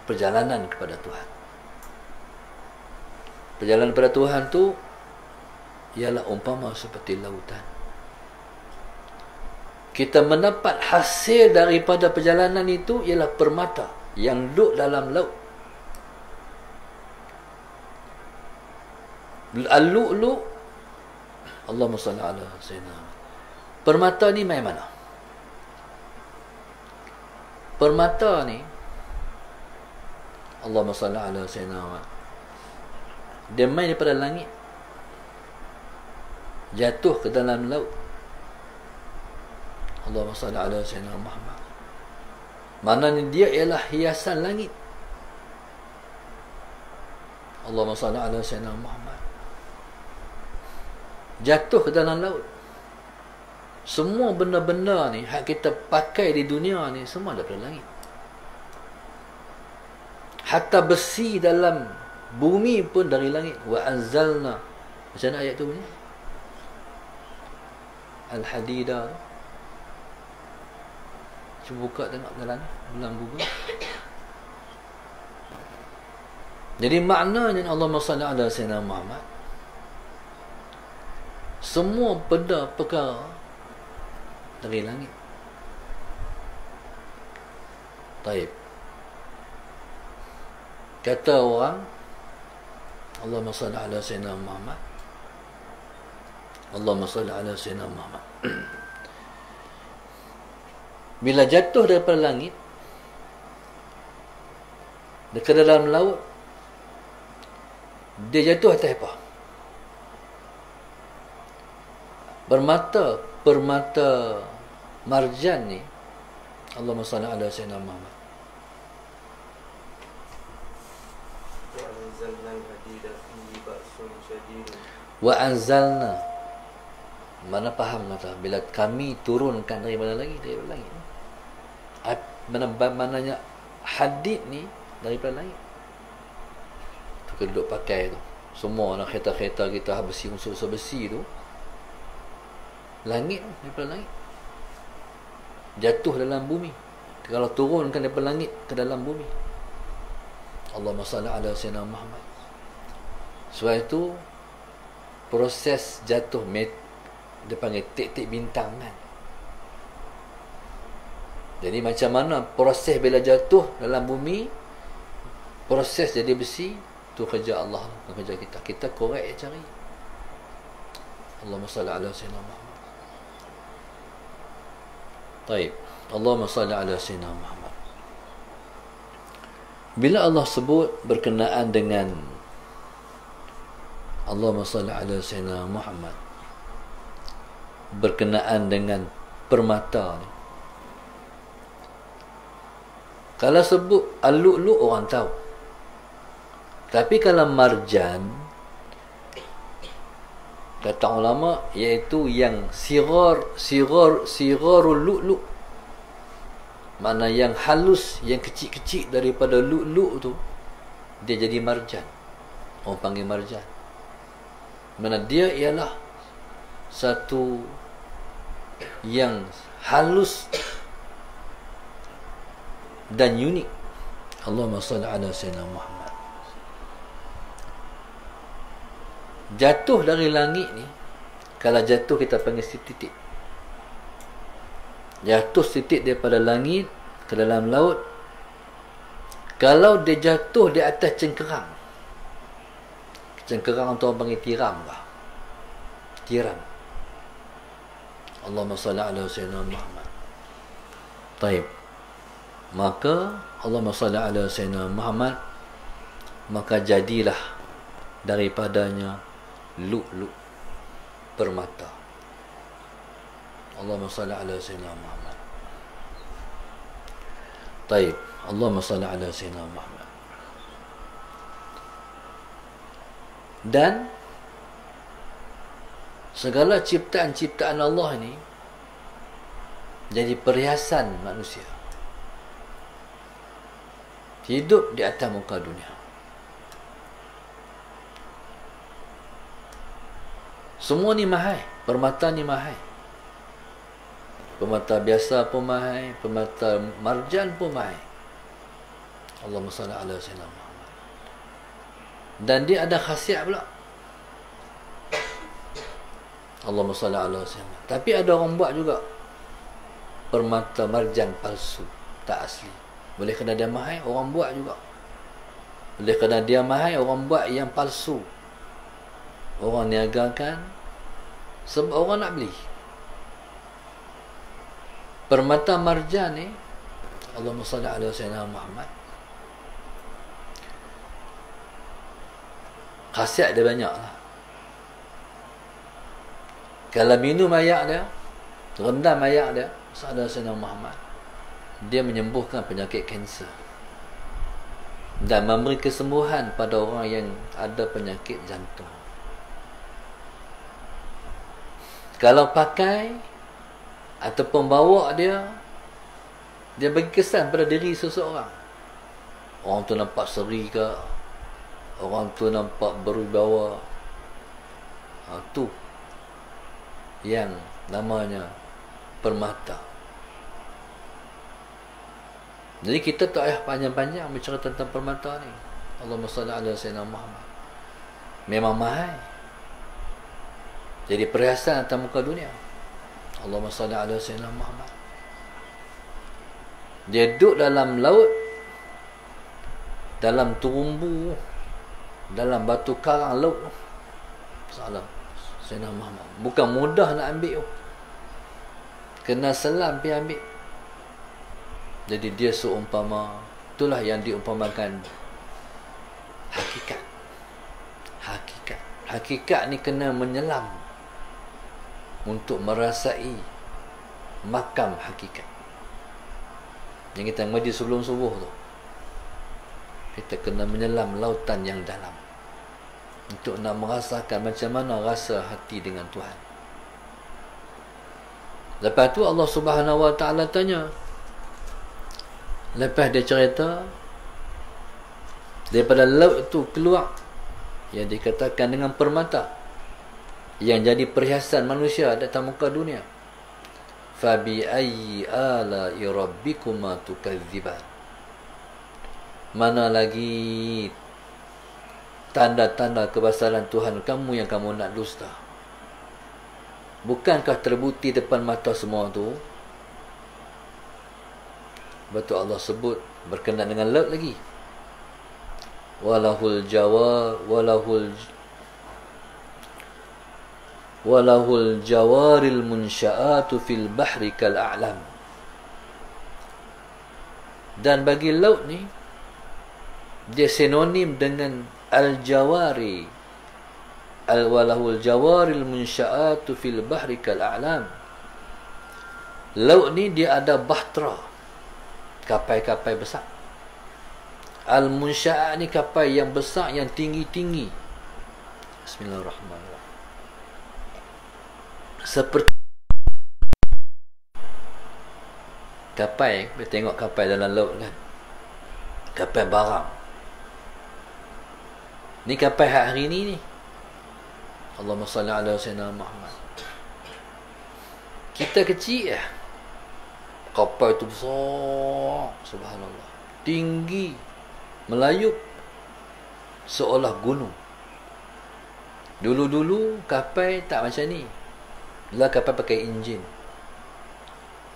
perjalanan kepada Tuhan. Perjalanan kepada Tuhan tu ialah umpama seperti lautan. Kita mendapat hasil daripada perjalanan itu ialah permata yang duduk dalam laut. Al-lu'lu', Allahumma salli ala sayyidina. Permata ni main mana? Permata ni, Allahumma salli ala sayyidina, dia main daripada langit, jatuh ke dalam laut. Allahumma salli ala sayyidina Muhammad. Maknanya dia ialah hiasan langit. Allahumma salli ala sayyidina Muhammad. Jatuh ke dalam laut. Semua benda-benda ni hak kita pakai di dunia ni semua daripada langit. Hatta besi dalam bumi pun dari langit. Wa anzalna. Macam mana ayat tu bunyi? Al-Hadida. Cuba buka tengok dalam Google. Jadi maknanya Allahumma salli ala sayyidina Muhammad, semua benda perkara dari langit. Taib. Kata orang, Allahumma salli ala sayyidina Muhammad, Allahumma salli ala sayyidina Muhammad. Bila jatuh daripada langit dekat dalam laut, dia jatuh atas apa? Permata marjan ni, Allahumma salli ala sayyidina Muhammad. Wa anzalna. Mana faham kata bila kami turunkan daripada langit, mananya hadid ni daripada langit. Tu kita duduk pakai tu. Semua nak kereta-kereta kita besi, unsur-unsur besi tu langit, daripada langit. Jatuh dalam bumi. Kalau turunkan daripada langit ke dalam bumi. Allahumma salli ala sayyidina Muhammad. Sebab itu proses jatuh dia panggil tik-tik bintang kan. Jadi macam mana proses bila jatuh dalam bumi, proses jadi besi, tu kerja Allah, kerja kita. Kita korek cari. Allahumma salli ala sayyidina Muhammad. Taib. Allahumma salli ala sayyidina Muhammad. Bila Allah sebut berkenaan dengan Allahumma salli ala sayyidina Muhammad, berkenaan dengan permata ni, kalau sebut al-lu'lu' orang tahu. Tapi kalau marjan, kata ulama, iaitu yang sirarul lu'lu', mana yang halus, yang kecil-kecil daripada lu'lu' tu, dia jadi marjan. Orang panggil marjan. Mana dia ialah satu yang halus dan unik. Allahumma salli ala sayyidina Muhammad. Jatuh dari langit ni, kalau jatuh kita panggil titik. Jatuh titik daripada langit ke dalam laut. Kalau dia jatuh di atas cengkerang, cengkerang tu orang panggil tiram lah. Tiram. Allahumma salli ala sayyidina Muhammad. Taib. Maka Allahumma salli ala sayyidina Muhammad, maka jadilah daripadanya lu'lu', permata. Allahumma salli ala sayyidina Muhammad. Taib. Allahumma salli ala sayyidina Muhammad. Dan segala ciptaan-ciptaan Allah ni jadi perhiasan manusia, hidup di atas muka dunia. Semua ni mahal. Permata ni mahal. Permata biasa pun mahal, permata marjan pun mahal. Allahumma salli ala sayyidina Muhammad. Dan dia ada khasiat pula. Allahumma salli ala sayyidina. Tapi ada orang buat juga permata marjan palsu, tak asli. Boleh kerana dia mahal, orang buat juga. Boleh kerana dia mahal, orang buat yang palsu. Orang niagakan sebab orang nak beli. Permata marjan ni, Allahumma salli ala sayyidina Muhammad, khasiat dia banyak lah. Kalau minum ayak dia, rendam ayak dia, salli ala sayyidina Muhammad, dia menyembuhkan penyakit kanser dan memberi kesembuhan pada orang yang ada penyakit jantung. Kalau pakai ataupun bawa dia bagi kesan pada diri seseorang. Orang tu nampak seri ke, orang tu nampak berwibawa. Tu yang namanya permata. Jadi kita tak payah panjang-panjang bicara tentang permata ni. Allahumma salli ala sayyidina Muhammad. Memang mahal. Jadi perhiasan atas muka dunia. Allahumma salli ala sayyidina Muhammad. Dia duduk dalam laut, dalam terumbu, dalam batu karang laut. Salam sayyidina Muhammad. Bukan mudah nak ambil. Kena selam pergi ambil. Jadi dia seumpama, itulah yang diumpamakan hakikat. Hakikat ni kena menyelam untuk merasai makam hakikat. Yang kita ngaji sebelum subuh tu, kita kena menyelam lautan yang dalam untuk nak merasakan macam mana rasa hati dengan Tuhan. Lepas tu Allah Subhanahu Wa Taala tanya, lepas dia cerita daripada laut itu keluar yang dikatakan dengan permata yang jadi perhiasan manusia di atas muka dunia. Fabi ayyi ala'i rabbikuma tukadziban. Mana lagi tanda-tanda kebesaran Tuhan kamu yang kamu nak dusta? Bukankah terbukti depan mata semua tu? Betul Allah sebut berkenaan dengan laut lagi. Walahul jawaril munsya'atu fil bahri kal a'lam. Dan bagi laut ni dia sinonim dengan al-jawari. Walahul jawaril munsya'atu fil bahri kal a'lam. Laut ni dia ada bahtera, kapal-kapal besar. Al-munsya'at ni kapal yang besar, yang tinggi-tinggi. Bismillahirrahmanirrahim. Seperti kapal, kita tengok kapal dalam laut kan, kapal barang. Ni kapal hari ni. Allahumma salli ala sayyidina Muhammad. Kita kecil ya. Kapal tu besar, subhanallah, tinggi, melayup seolah gunung. Dulu-dulu kapal tak macam ni. Lah kapal pakai enjin.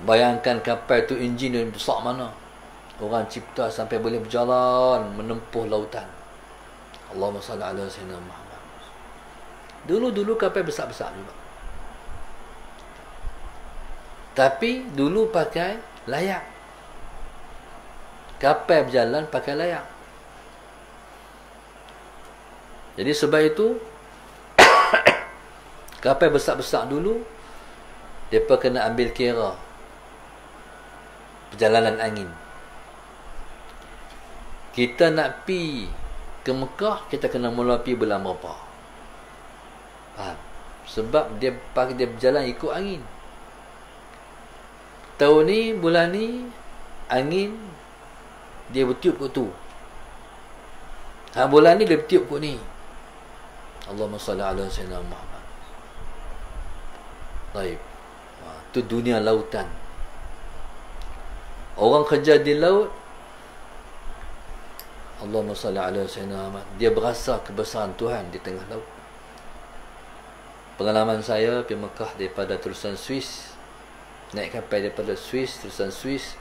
Bayangkan kapal tu enjin dia besar mana. Orang cipta sampai boleh berjalan menempuh lautan. Allahumma salli ala sayyidina Muhammad. Dulu-dulu kapal besar-besar juga. Tapi dulu pakai layak. Kapal berjalan pakai layak. Jadi sebab itu kapal besar-besar dulu mereka kena ambil kira perjalanan angin. Kita nak pi ke Mekah, kita kena mula pi bulan berapa? Faham? Sebab dia berjalan ikut angin. Tahun ni, bulan ni, angin dia bertiup kot tu. Bulan ni dia bertiup kot ni. Allahumma salli ala sayyidina Muhammad. Baik. Tu dunia lautan. Orang kerja di laut, Allahumma salli ala sayyidina Muhammad, dia berasa kebesaran Tuhan di tengah laut. Pengalaman saya pergi Mekah daripada terusan Swiss, naik kapal daripada Swiss, terusan Swiss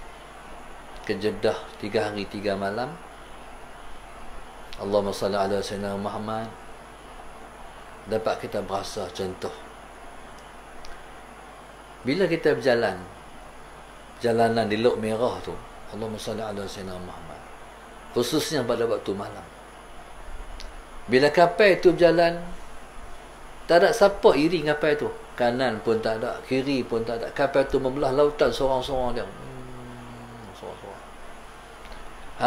ke Jeddah 3 hari 3 malam. Allahumma salli ala sayyidina Muhammad. Dapat kita berasa contoh. Bila kita berjalan jalanan di Laut Merah tu, Allahumma salli ala sayyidina Muhammad, khususnya pada waktu malam. Bila kapal itu berjalan, tak ada siapa iring kapal tu. Kanan pun tak ada, kiri pun tak ada. Kapal tu membelah lautan seorang-seorang dia. Seorang-seorang.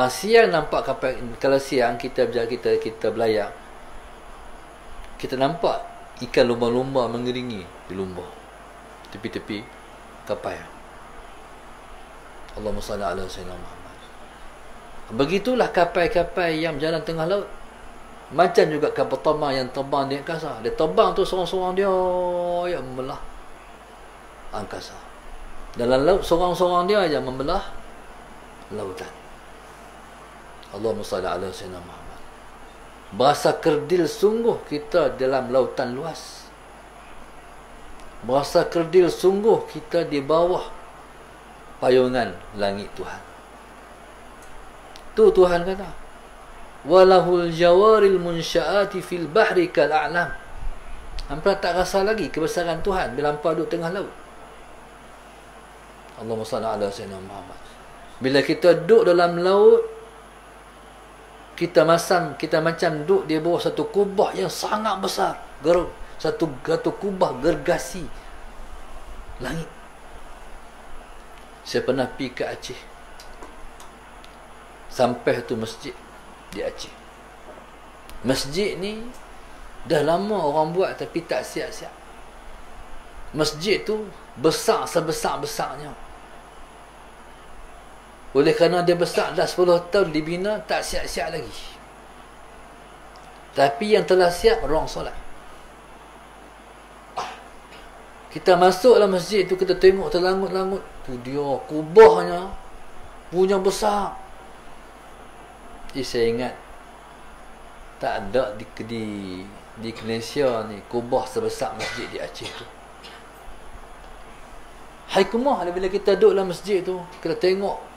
Siang nampak kapal. Kalau siang kita berjalan, kita berlayar, kita nampak ikan lumba-lumba mengiringi di lumba, tepi-tepi. kapal. Allahumma salli ala sayyidina Muhammad. Begitulah kapal-kapal yang berjalan tengah laut. Macam juga kapal terbang yang terbang di angkasa. Dia terbang tu seorang-seorang dia yang membelah angkasa. Dalam laut seorang-seorang dia aja membelah lautan. Allahumma salli ala sayyidina Muhammad. Berasa kerdil sungguh kita dalam lautan luas. Berasa kerdil sungguh kita di bawah payungan langit Tuhan. Tu Tuhan kata, walahul jawaril munsya'ati fil bahri kal a'lam. Hampa tak rasa lagi kebesaran Tuhan bila hampa duduk tengah laut. Allahumma salli ala sayyidina Muhammad. Bila kita duduk dalam laut, kita macam duduk di bawah satu kubah yang sangat besar. Satu kubah gergasi langit. Saya pernah pergi ke Aceh. Sampai tu masjid di Aceh. Masjid ni dah lama orang buat tapi tak siap-siap. Masjid tu besar sebesar-besarnya. Oleh kerana dia besar dah 10 tahun dibina, tak siap-siap lagi. Tapi yang telah siap, ruang solat. Kita masuk dalam masjid tu, kita tengok terlangut-langut. Tu dia, kubahnya punya besar. Saya ingat tak ada di Malaysia ni kubah sebesar masjid di Aceh tu. Hikmah bila kita duduk dalam masjid tu, kita tengok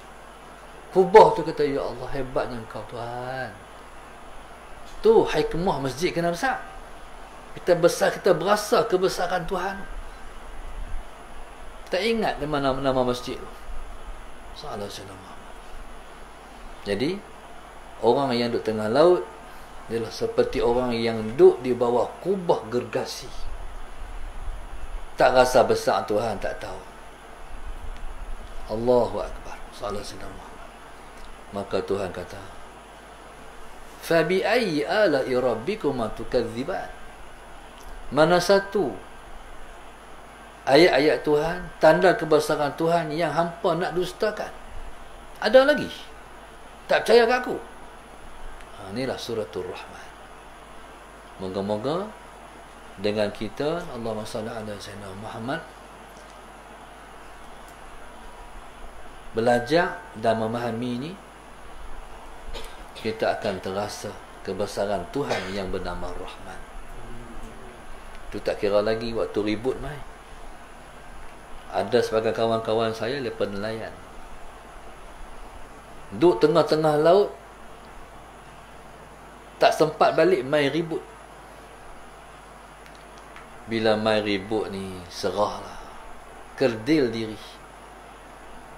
kubah tu, kata, ya Allah, hebatnya Engkau Tuhan. Tu hikmah masjid kena besar. Kita besar, kita berasa kebesaran Tuhan. Tak ingat di mana nama masjid tu. Sallallahu alaihi wasallam. Jadi orang yang duduk tengah laut adalah seperti orang yang duduk di bawah kubah gergasi. Tak rasa besar Tuhan, tak tahu. Allahu Akbar. Sallallahu alaihi wasallam. Maka Tuhan kata, Fabi ayyi ala'i rabbikuma tukadziban. Mana satu ayat-ayat Tuhan, tanda kebesaran Tuhan yang hampa nak dustakan? Ada lagi? Tak percaya ke aku? Inilah suratul Rahman. Moga-moga dengan kita, Allahumma salli ala sayyidina Muhammad, belajar dan memahami ini, kita akan terasa kebesaran Tuhan yang bernama Rahman. Itu tak kira lagi waktu ribut mai. Ada sebagai kawan-kawan saya lepas nelayan, duduk tengah-tengah laut, tak sempat balik, mai ribut. Bila mai ribut ni, serahlah, kerdil diri,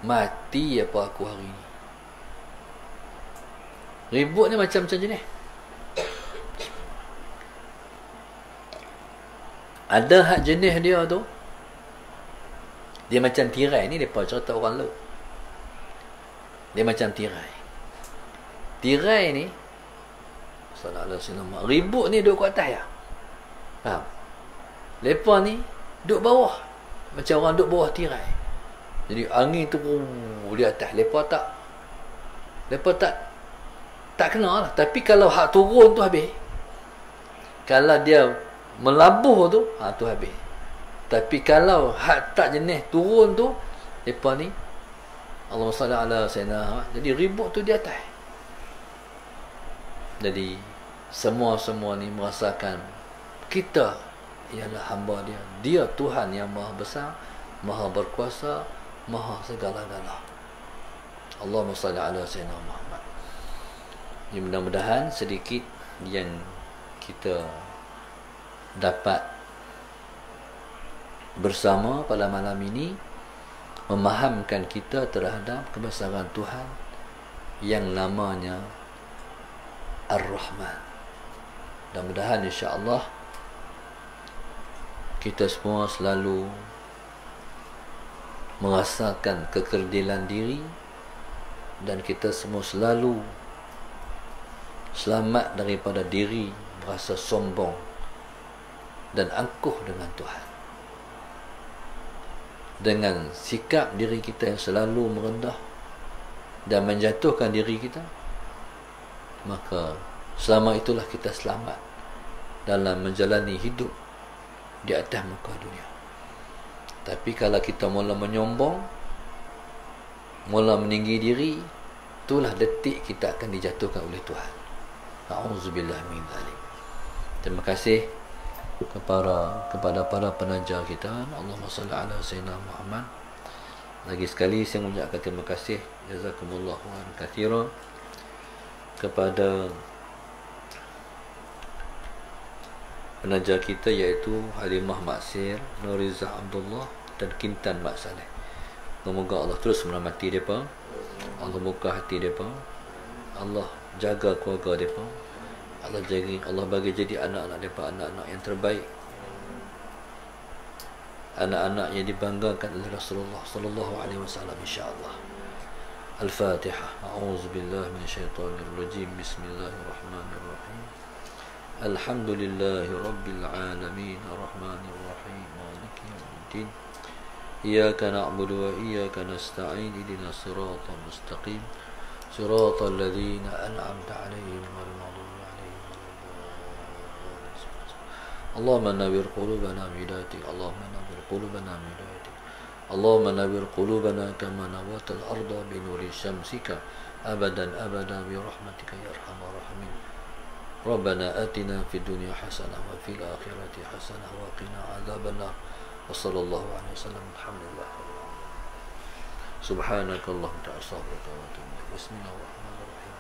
mati apa aku hari ni. Ribut ni macam-macam jenis. Ada hak jenis dia tu, dia macam tirai ni. Mereka cerita orang laut, dia macam tirai. Tirai ni, sallallahu alaihi wasallam, ribut ni duduk kat atas ya. Faham? Mereka ni duduk bawah, macam orang duduk bawah tirai. Jadi angin tu di atas. Mereka tak kena lah. Tapi kalau hak turun tu habis. Kalau dia melabuh tu, tu habis. Tapi kalau hak tak jenis turun tu, mereka ni, Allahumma salli ala sayyidina, jadi ribut tu di atas. Jadi semua ni merasakan kita ialah hamba dia. Dia Tuhan yang maha besar, maha berkuasa, maha segala-gala. Allahumma salli ala sayyidina Muhammad. Ya, mudah-mudahan sedikit yang kita dapat bersama pada malam ini memahamkan kita terhadap kebesaran Tuhan yang namanya Ar-Rahman. Mudah-mudahan insya-Allah kita semua selalu merasakan kekerdilan diri, dan kita semua selalu selamat daripada diri merasa sombong dan angkuh dengan Tuhan. dengan sikap diri kita yang selalu merendah dan menjatuhkan diri kita, maka selama itulah kita selamat dalam menjalani hidup di atas muka dunia. Tapi kalau kita mula menyombong, mula meninggi diri, itulah detik kita akan dijatuhkan oleh Tuhan. A'udzubillah min dzalik. Terima kasih kepada para penaja kita. Allahumma salli ala sayyidina Muhammad. Lagi sekali saya mengucapkan terima kasih, jazakumullahu khairan katsira, kepada penaja kita iaitu Halimah Mak Sir, Nuriza Abdullah dan Kintan Mak Saleh. Semoga Allah terus merahmati mereka, Allah buka hati mereka, Allah jaga keluarga mereka, Allah bagi jadi anak-anak mereka anak-anak yang terbaik, anak-anak yang dibanggakan oleh Rasulullah sallallahu alaihi wasallam, insya-Allah. Al-Fatihah. A'udzubillahi minasyaitonir rajim. Bismillahirrahmanirrahim. Alhamdulillahi rabbil alamin, arrahmanir rahim, maliki yaumiddin. Iyyaka na'budu wa iyyaka nasta'in. Ihdinas siratal mustaqim. Siratal ladzina an'amta 'alaihim ghairil maghdubi 'alaihim waladdallin. Allahumma nawwir qulubana bihidayatik. Allahumma nawwir qulubana bihidayatik. Allahumma nawwir qulubana kama nawwartal arda bi nuri syamsika abadan abada bi rahmatika ya arhamar rahimin. Rabbana atina fid dunya hasanah wa fil akhirati hasanah wa qina adzabannar. Wa sallallahu alaihi wasallam. Alhamdulillah. Subhanakallahumma wa astaghfiruka wa atubu ilaik. Bismillahirrahmanirrahim.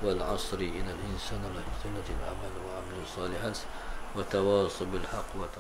Wal 'asri innal insana lafi khusr illa amanu wa 'amilus solihat wa tawassaw bil haqq wa